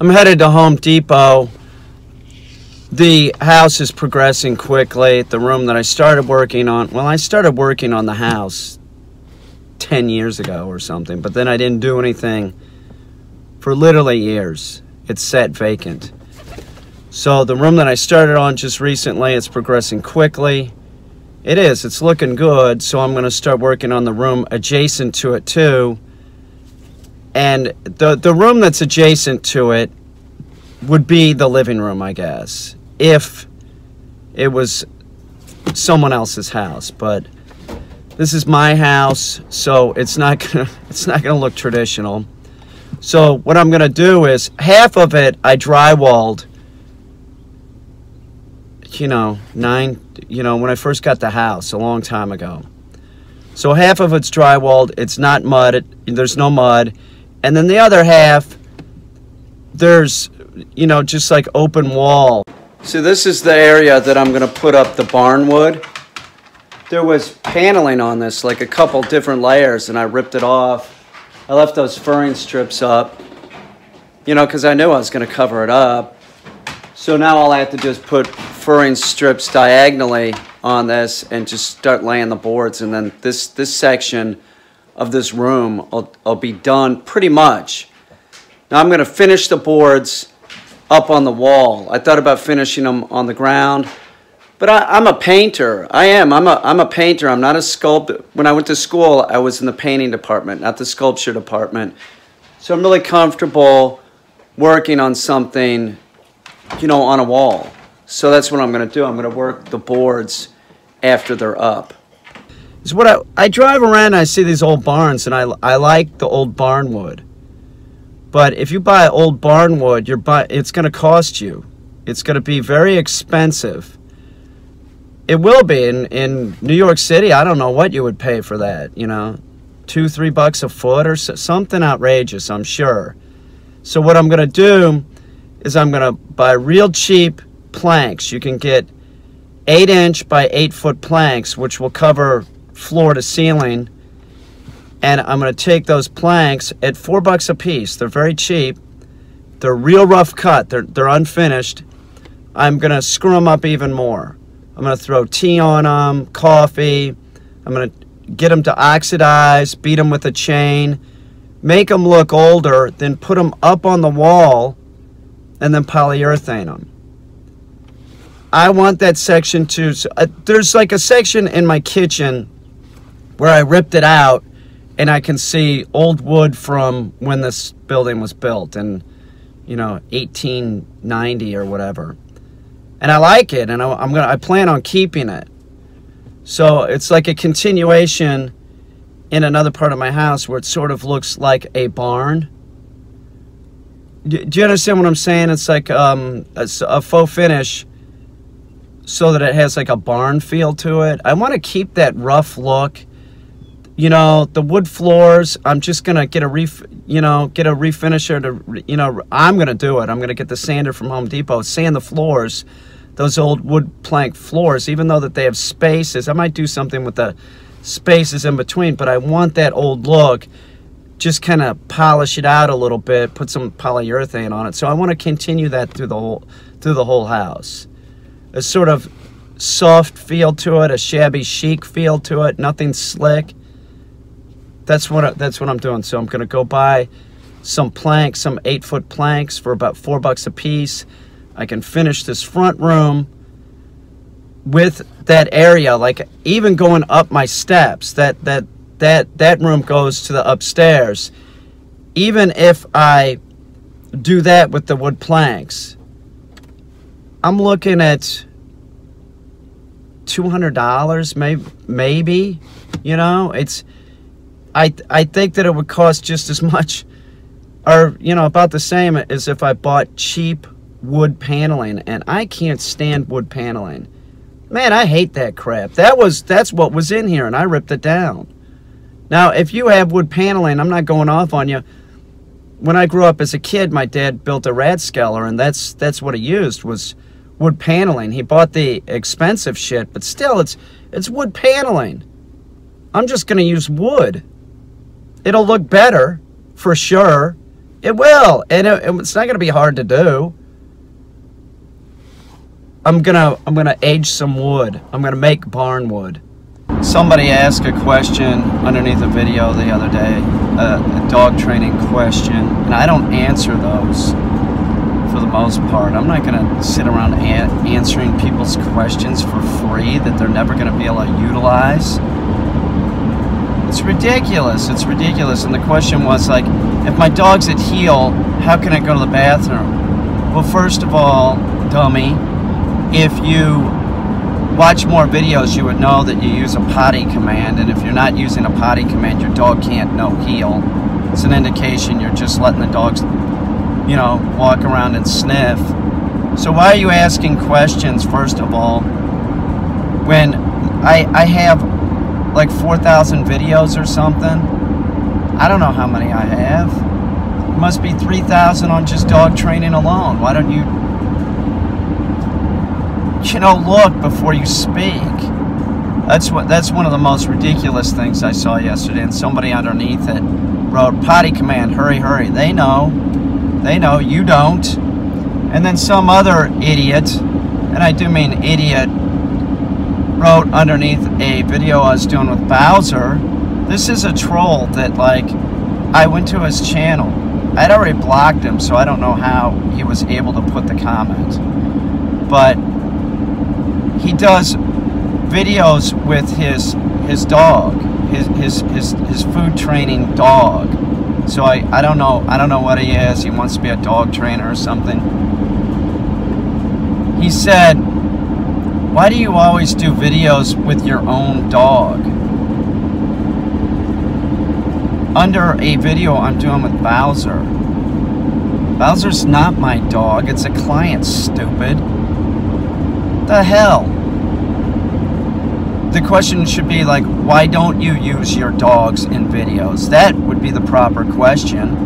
I'm headed to Home Depot. The house is progressing quickly. The room that I started working on, well, I started working on the house 10 years ago or something, but then I didn't do anything for literally years. It's sat vacant. So the room that I started on just recently, it's progressing quickly. It is, it's looking good, so I'm going to start working on the room adjacent to it too. And the room that's adjacent to it would be the living room, I guess, if it was someone else's house. But this is my house, so it's not gonna look traditional. So what I'm gonna do is half of it I drywalled. When I first got the house a long time ago. So half of it's drywalled. It's not mud. There's no mud. And then the other half, there's, just like open wall. So this is the area that I'm going to put up the barn wood. There was paneling on this, like a couple different layers, and I ripped it off. I left those furring strips up, because I knew I was going to cover it up. So now all I have to do is put furring strips diagonally on this and just start laying the boards, and then this section of this room will be done pretty much. Now I'm going to finish the boards up on the wall. I thought about finishing them on the ground, but I'm a painter. I'm a painter. I'm not a sculptor. When I went to school, I was in the painting department, not the sculpture department. So I'm really comfortable working on something, on a wall. So that's what I'm going to do. I'm going to work the boards after they're up. Is what I drive around and I see these old barns, and I like the old barn wood. But if you buy old barn wood, it's going to cost you. It's going to be very expensive. It will be in New York City. I don't know what you would pay for that. $2-3 a foot or something outrageous, I'm sure. So what I'm going to do is I'm going to buy real cheap planks. You can get 8-inch by 8-foot planks, which will cover floor to ceiling, and I'm going to take those planks at $4 a piece. They're very cheap. They're real rough cut. They're unfinished. I'm going to screw them up even more. I'm going to throw tea on them, coffee. I'm going to get them to oxidize, beat them with a chain, make them look older, then put them up on the wall, and then polyurethane them. I want that section too. So, there's like a section in my kitchen where I ripped it out, and I can see old wood from when this building was built in, 1890 or whatever. And I like it, and I plan on keeping it. So it's like a continuation in another part of my house where it sort of looks like a barn. Do you understand what I'm saying? It's like a faux finish, so that it has like a barn feel to it. I want to keep that rough look. The wood floors, I'm just going to get a refinisher to, I'm going to do it. I'm going to get the sander from Home Depot, sand the floors, those old wood plank floors, even though that they have spaces. I might do something with the spaces in between, but I want that old look. Just kind of polish it out a little bit, put some polyurethane on it. So I want to continue that through the whole house. A sort of soft feel to it, a shabby chic feel to it, nothing slick. That's what I'm doing. So I'm going to go buy some planks, some 8-foot planks for about $4 a piece. I can finish this front room with that area, like even going up my steps. That room goes to the upstairs. Even if I do that with the wood planks, I'm looking at $200, maybe. It's. I think that it would cost just as much, or about the same as if I bought cheap wood paneling, and I can't stand wood paneling. Man, I hate that crap. That's what was in here, and I ripped it down. Now, if you have wood paneling, I'm not going off on you. When I grew up as a kid, my dad built a Radskeller, and that's what he used was wood paneling. He bought the expensive shit, but still, it's wood paneling. I'm just going to use wood. It'll look better, for sure. It will, and it's not going to be hard to do. I'm gonna age some wood. I'm gonna make barn wood. Somebody asked a question underneath a video the other day, a dog training question, and I don't answer those for the most part. I'm not gonna sit around answering people's questions for free that they're never gonna be able to utilize. It's ridiculous. It's ridiculous. And the question was like, if my dog's at heel, how can I go to the bathroom? Well, first of all, dummy, if you watch more videos, you would know that you use a potty command, and if you're not using a potty command, your dog can't no heel. It's an indication you're just letting the dogs, you know, walk around and sniff. So why are you asking questions, first of all, when I have like 4,000 videos or something? I don't know how many I have. It must be 3,000 on just dog training alone. Why don't you look before you speak? That's one of the most ridiculous things I saw yesterday, and somebody underneath it wrote, potty command, hurry, hurry. They know, you don't. And then some other idiot, and I do mean idiot, wrote underneath a video I was doing with Bowser, this is a troll that, like, I went to his channel. I'd already blocked him, so I don't know how he was able to put the comment. But he does videos with his dog, his food training dog. So I don't know what he is. He wants to be a dog trainer or something. He said, why do you always do videos with your own dog? Under a video I'm doing with Bowser. Bowser's not my dog, it's a client, stupid. The hell? The question should be like, why don't you use your dogs in videos? That would be the proper question.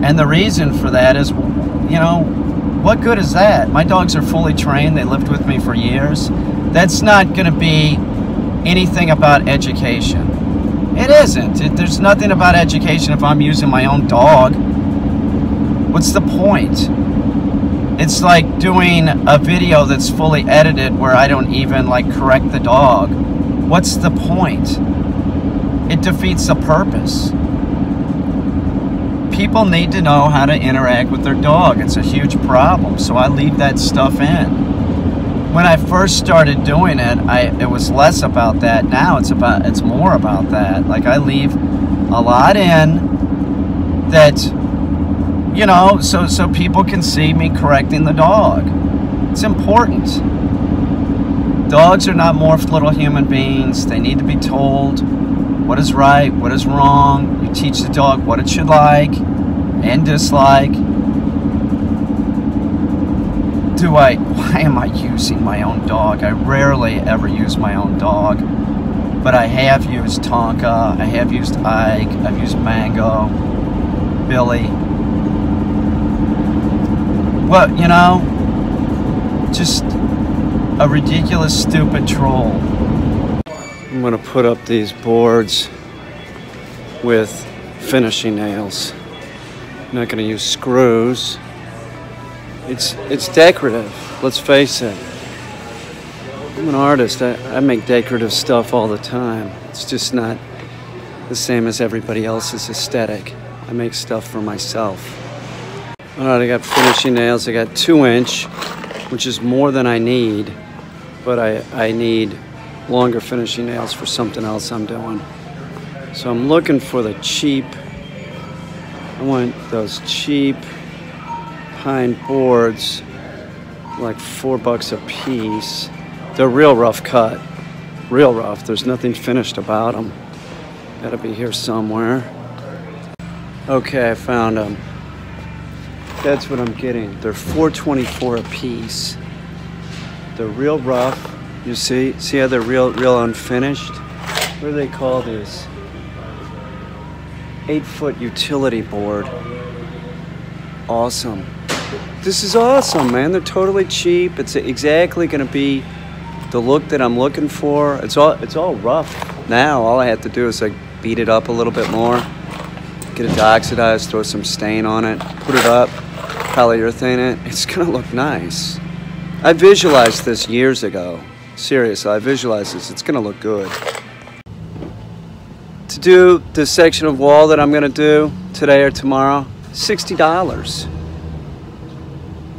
And the reason for that is, what good is that? My dogs are fully trained, they lived with me for years. That's not going to be anything about education. It isn't. There's nothing about education if I'm using my own dog. What's the point? It's like doing a video that's fully edited where I don't even correct the dog. What's the point? It defeats the purpose. People need to know how to interact with their dog. It's a huge problem, so I leave that stuff in. When I first started doing it, it was less about that. Now it's more about that. Like, I leave a lot in that, so people can see me correcting the dog. It's important. Dogs are not morphed little human beings. They need to be told what is right, what is wrong. You teach the dog what it should like and dislike. Why am I using my own dog? I rarely ever use my own dog, but I have used Tonka, I have used Ike, I've used Mango, Billy. Well, just a ridiculous, stupid troll. I'm gonna put up these boards with finishing nails. I'm not gonna use screws. It's decorative, let's face it. I'm an artist, I make decorative stuff all the time. It's just not the same as everybody else's aesthetic. I make stuff for myself. All right, I got finishing nails. I got 2-inch, which is more than I need, but I need longer finishing nails for something else I'm doing. So I'm looking for the cheap, I want those cheap pine boards, like $4 a piece. They're real rough cut, real rough. There's nothing finished about them. Gotta be here somewhere. Okay, I found them. That's what I'm getting. They're $4.24 a piece. They're real rough. You see how they're real unfinished? What do they call these? 8-foot utility board. Awesome. This is awesome, man. They're totally cheap. It's exactly gonna be the look that I'm looking for. It's all rough now. All I have to do is beat it up a little bit more. get it oxidized, throw some stain on it, put it up, polyurethane it. It's gonna look nice. I visualized this years ago. Seriously, I visualized this. It's gonna look good. To do the section of wall that I'm gonna do today or tomorrow, $60.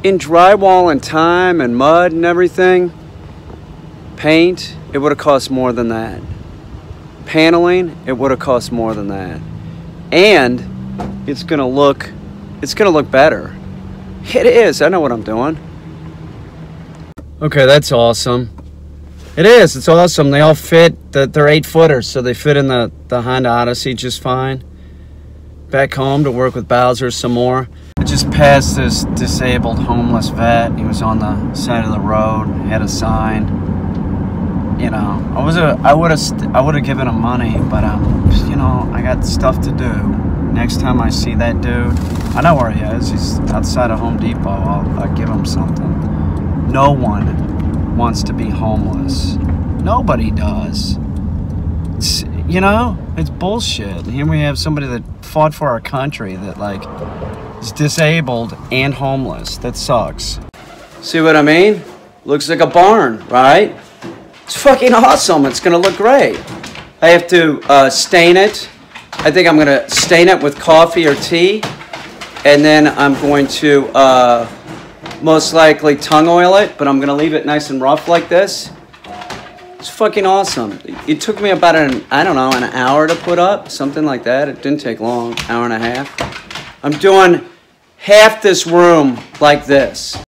In drywall and time and mud and everything, paint, it would have cost more than that. Paneling, it would have cost more than that. And it's gonna look better. It is, I know what I'm doing. Okay, that's awesome. It is, it's awesome. They all fit, they're 8-footers, so they fit in the Honda Odyssey just fine. Back home to work with Bowser some more. I just passed this disabled homeless vet. He was on the side of the road, had a sign. You know, I would have given him money, but you know, I got stuff to do. Next time I see that dude, I know where he is. He's outside of Home Depot. I'll give him something. No one wants to be homeless. Nobody does. You know, it's bullshit. And here we have somebody that fought for our country that like is disabled and homeless. That sucks. See what I mean? Looks like a barn, right? It's fucking awesome. It's gonna look great. I have to stain it. I think I'm gonna stain it with coffee or tea, and then I'm going to most likely tongue oil it, but I'm gonna leave it nice and rough like this. It's fucking awesome. It took me about an hour to put up, something like that. It didn't take long, hour and a half. I'm doing half this room like this.